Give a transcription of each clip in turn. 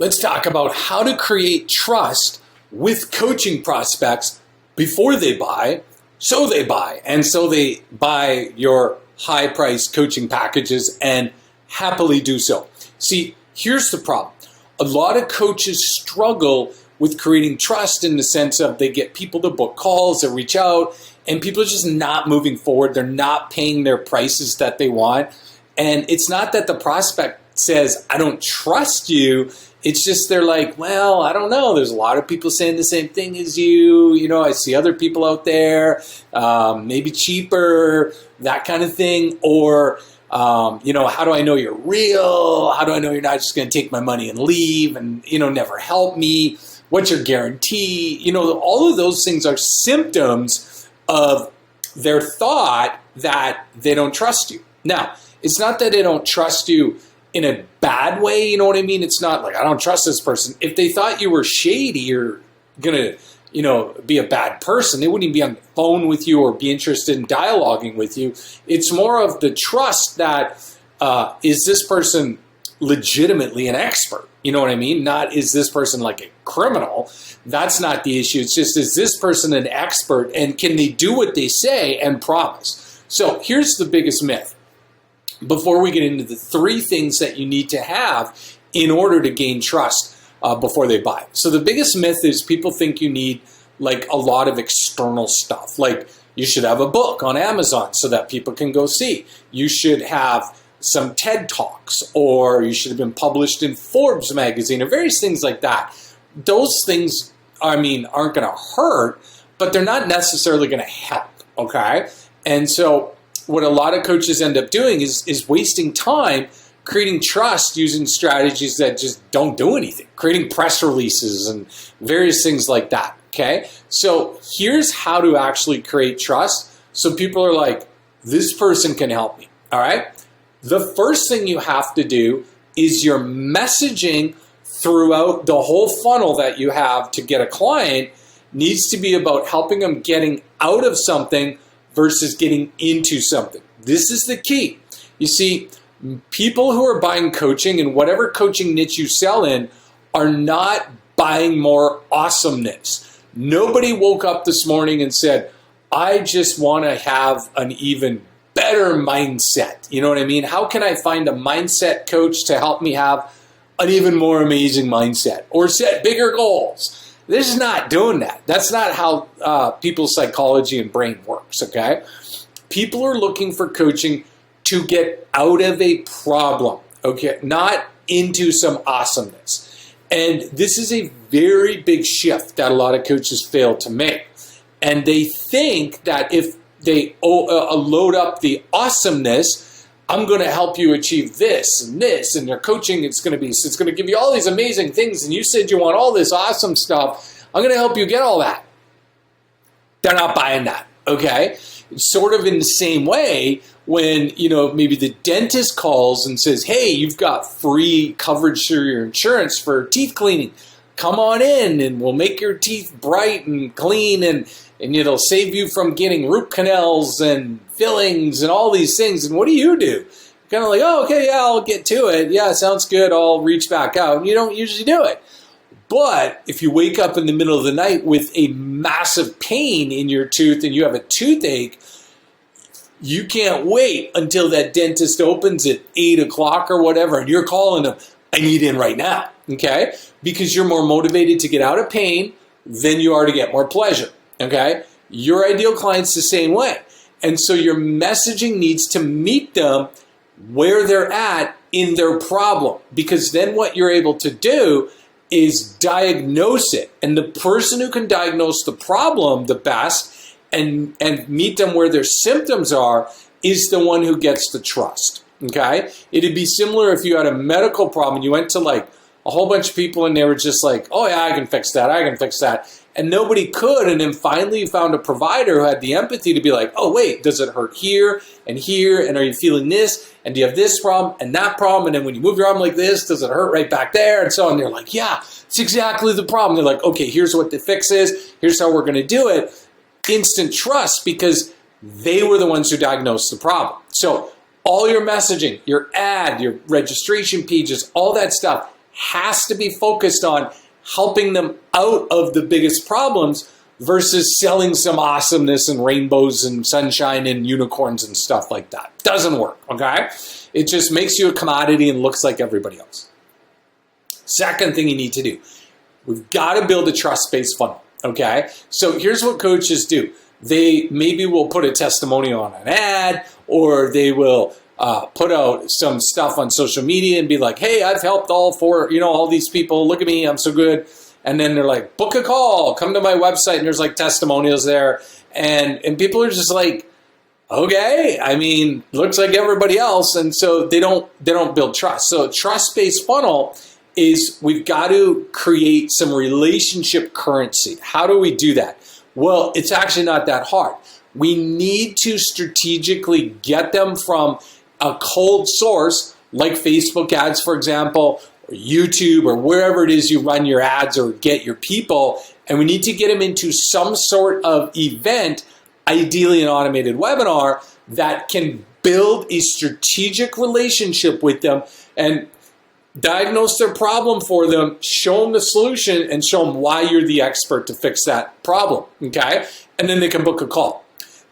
let's talk about how to create trust with coaching prospects before they buy, so they buy. And so they buy your high-priced coaching packages and happily do so. See, here's the problem. A lot of coaches struggle with creating trust in the sense of they get people to book calls, they reach out, and people are just not moving forward. They're not paying their prices that they want. And it's not that the prospect says, I don't trust you. It's just they're like, well, I don't know. There's a lot of people saying the same thing as you. You know, I see other people out there, maybe cheaper, that kind of thing. Or, you know, how do I know you're real? How do I know you're not just going to take my money and leave and, you know, never help me? What's your guarantee? You know, all of those things are symptoms of their thought that they don't trust you. Now, it's not that they don't trust you in a bad way, you know what I mean? It's not like, I don't trust this person. If they thought you were shady or going to, you know, be a bad person, they wouldn't even be on the phone with you or be interested in dialoguing with you. It's more of the trust that, is this person legitimately an expert? You know what I mean? Not, is this person like a criminal? That's not the issue. It's just, is this person an expert and can they do what they say and promise? So here's the biggest myth. Before we get into the 3 things that you need to have in order to gain trust before they buy. So the biggest myth is people think you need like a lot of external stuff. Like you should have a book on Amazon so that people can go see. You should have some TED Talks, or you should have been published in Forbes magazine, or various things like that. Those things, I mean, aren't going to hurt, but they're not necessarily going to help, okay? And so what a lot of coaches end up doing is wasting time creating trust using strategies that just don't do anything, creating press releases and various things like that, okay? So here's how to actually create trust. So people are like, this person can help me, all right? The first thing you have to do is your messaging throughout the whole funnel that you have to get a client needs to be about helping them getting out of something versus getting into something. This is the key. You see, people who are buying coaching and whatever coaching niche you sell in are not buying more awesomeness. Nobody woke up this morning and said, I just want to have an even better mindset. You know what I mean? How can I find a mindset coach to help me have an even more amazing mindset or set bigger goals? This is not doing that. That's not how people's psychology and brain works, okay? People are looking for coaching to get out of a problem, okay? Not into some awesomeness. And this is a very big shift that a lot of coaches fail to make. And they think that if they load up the awesomeness, I'm going to help you achieve this, and their coaching, it's going to give you all these amazing things, and you said you want all this awesome stuff. I'm going to help you get all that. They're not buying that, okay? It's sort of in the same way when, you know, maybe the dentist calls and says, hey, you've got free coverage through your insurance for teeth cleaning. Come on in and we'll make your teeth bright and clean and it'll save you from getting root canals and fillings and all these things. And what do? Kind of like, oh, okay, yeah, I'll get to it. Yeah, sounds good. I'll reach back out. And you don't usually do it. But if you wake up in the middle of the night with a massive pain in your tooth and you have a toothache, you can't wait until that dentist opens at 8 o'clock or whatever, and you're calling them, I need in right now, okay? Because you're more motivated to get out of pain than you are to get more pleasure, okay? Your ideal client's the same way. And so your messaging needs to meet them where they're at in their problem, because then what you're able to do is diagnose it. And the person who can diagnose the problem the best and meet them where their symptoms are is the one who gets the trust, okay? It'd be similar if you had a medical problem and you went to like a whole bunch of people and they were just like, oh yeah, I can fix that, I can fix that. And nobody could, and then finally you found a provider who had the empathy to be like, oh wait, does it hurt here, and are you feeling this, and do you have this problem, and that problem, and then when you move your arm like this, does it hurt right back there, and so on. They're like, yeah, it's exactly the problem. They're like, okay, here's what the fix is, here's how we're gonna do it. Instant trust, because they were the ones who diagnosed the problem. So all your messaging, your ad, your registration pages, all that stuff has to be focused on helping them out of the biggest problems versus selling some awesomeness and rainbows and sunshine and unicorns and stuff like that. Doesn't work, okay? It just makes you a commodity and looks like everybody else. Second thing you need to do, we've got to build a trust-based funnel, okay? So here's what coaches do. They maybe will put a testimonial on an ad, or they will put out some stuff on social media and be like, hey, I've helped all these people. Look at me, I'm so good. And then they're like, book a call, come to my website, and there's like testimonials there. And people are just like, okay, I mean, looks like everybody else. And so they don't build trust. So a trust-based funnel is we've got to create some relationship currency. How do we do that? Well, it's actually not that hard. We need to strategically get them from a cold source like Facebook ads, for example, or YouTube, or wherever it is you run your ads or get your people, and we need to get them into some sort of event, ideally an automated webinar, that can build a strategic relationship with them and diagnose their problem for them, show them the solution, and show them why you're the expert to fix that problem, okay? And then they can book a call.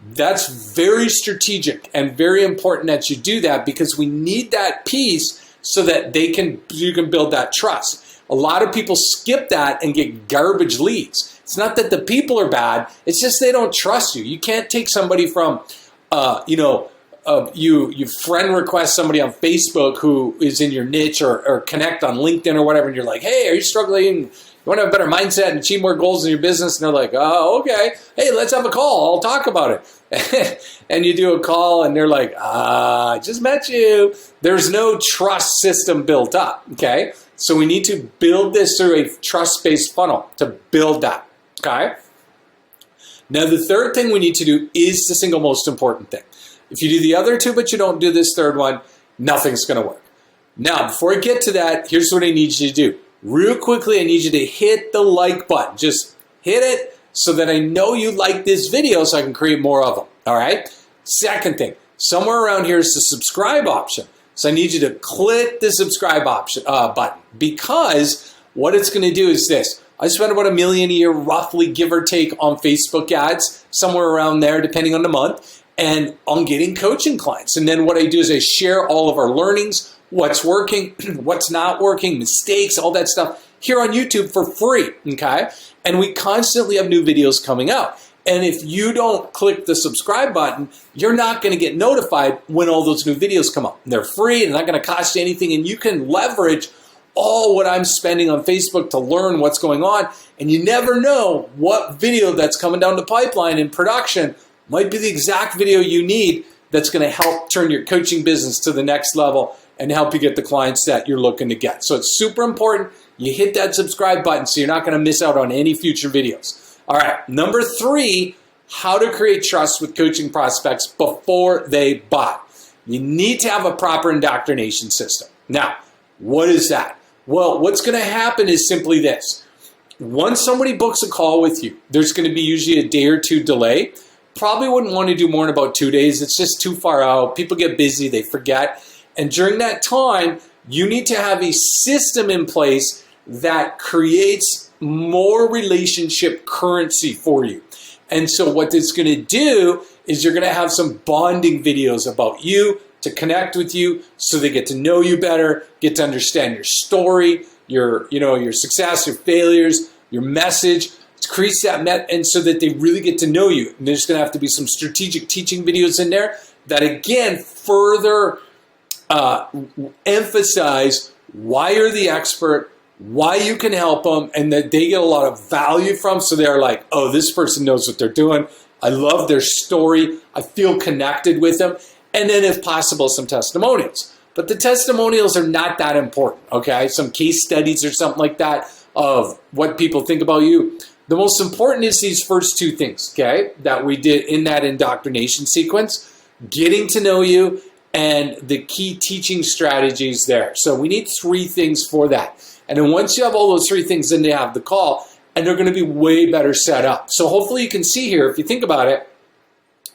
That's very strategic and very important that you do that, because we need that piece so that you can build that trust. A lot of people skip that and get garbage leads. It's not that the people are bad, it's just they don't trust you. You can't take somebody from, you friend request somebody on Facebook who is in your niche, or connect on LinkedIn or whatever, and you're like, hey, are you struggling? You want to have a better mindset and achieve more goals in your business? And they're like, oh, okay. Hey, let's have a call. I'll talk about it. And you do a call and they're like, I just met you. There's no trust system built up, okay? So we need to build this through a trust-based funnel to build that, okay? Now, the third thing we need to do is the single most important thing. If you do the other two, but you don't do this third one, nothing's going to work. Now, before I get to that, here's what I need you to do. Real quickly, I need you to hit the like button. Just hit it so that I know you like this video so I can create more of them, all right? Second thing, somewhere around here is the subscribe option. So I need you to click the subscribe option button, because what it's going to do is this. I spend about $1 million a year, roughly, give or take, on Facebook ads, somewhere around there, depending on the month, and on getting coaching clients. And then what I do is I share all of our learnings, what's working, what's not working, mistakes, all that stuff here on YouTube for free, okay? And we constantly have new videos coming out. And if you don't click the subscribe button, you're not going to get notified when all those new videos come up. They're free, they're not going to cost you anything, and you can leverage all what I'm spending on Facebook to learn what's going on. And you never know what video that's coming down the pipeline in production might be the exact video you need that's going to help turn your coaching business to the next level and help you get the clients that you're looking to get. So it's super important you hit that subscribe button so you're not going to miss out on any future videos. All right, number 3, how to create trust with coaching prospects before they buy. You need to have a proper indoctrination system. Now, what is that? Well, what's going to happen is simply this. Once somebody books a call with you, there's going to be usually a day or two delay. Probably wouldn't want to do more than about 2 days. It's just too far out. People get busy, they forget. And during that time, you need to have a system in place that creates more relationship currency for you. And so what it's going to do is you're going to have some bonding videos about you to connect with you so they get to know you better, get to understand your story, your success, your failures, your message, to create that and so that they really get to know you. And there's going to have to be some strategic teaching videos in there that, again, further emphasize why you're the expert, why you can help them, and that they get a lot of value from. So they're like, oh, this person knows what they're doing. I love their story. I feel connected with them. And then, if possible, some testimonials. But the testimonials are not that important, okay? Some case studies or something like that of what people think about you. The most important is these first 2 things, okay, that we did in that indoctrination sequence, getting to know you and the key teaching strategies there. So we need 3 things for that. And then once you have all those 3 things, then they have the call, and they're going to be way better set up. So hopefully you can see here, if you think about it,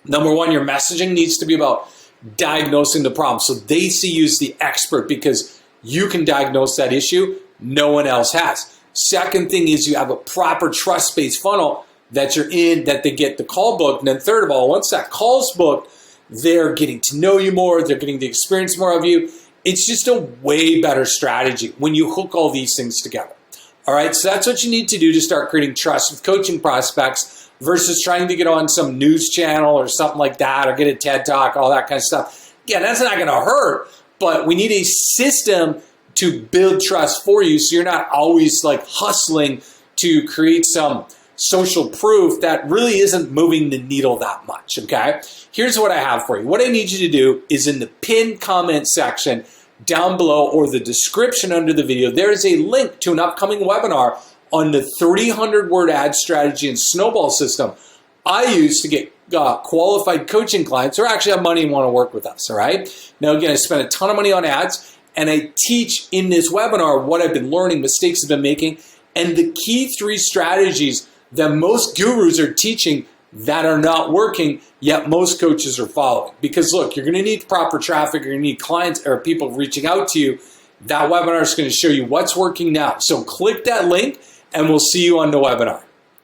number 1, your messaging needs to be about diagnosing the problem. So they see you as the expert because you can diagnose that issue no one else has. Second thing is you have a proper trust-based funnel that you're in, that they get the call booked. And then third of all, once that call's booked, they're getting to know you more, they're getting to experience more of you. It's just a way better strategy when you hook all these things together. All right, so that's what you need to do to start creating trust with coaching prospects versus trying to get on some news channel or something like that, or get a TED Talk, all that kind of stuff. Yeah, that's not going to hurt, but we need a system to build trust for you so you're not always like hustling to create some social proof that really isn't moving the needle that much, okay? Here's what I have for you. What I need you to do is in the pinned comment section down below or the description under the video, there is a link to an upcoming webinar on the 300-word ad strategy and snowball system I use to get qualified coaching clients who actually have money and want to work with us, all right? Now, again, I spent a ton of money on ads, and I teach in this webinar what I've been learning, mistakes I've been making, and the key 3 strategies that most gurus are teaching that are not working, yet most coaches are following. Because look, you're going to need proper traffic, you're going to need clients or people reaching out to you. That webinar is going to show you what's working now. So click that link and we'll see you on the webinar.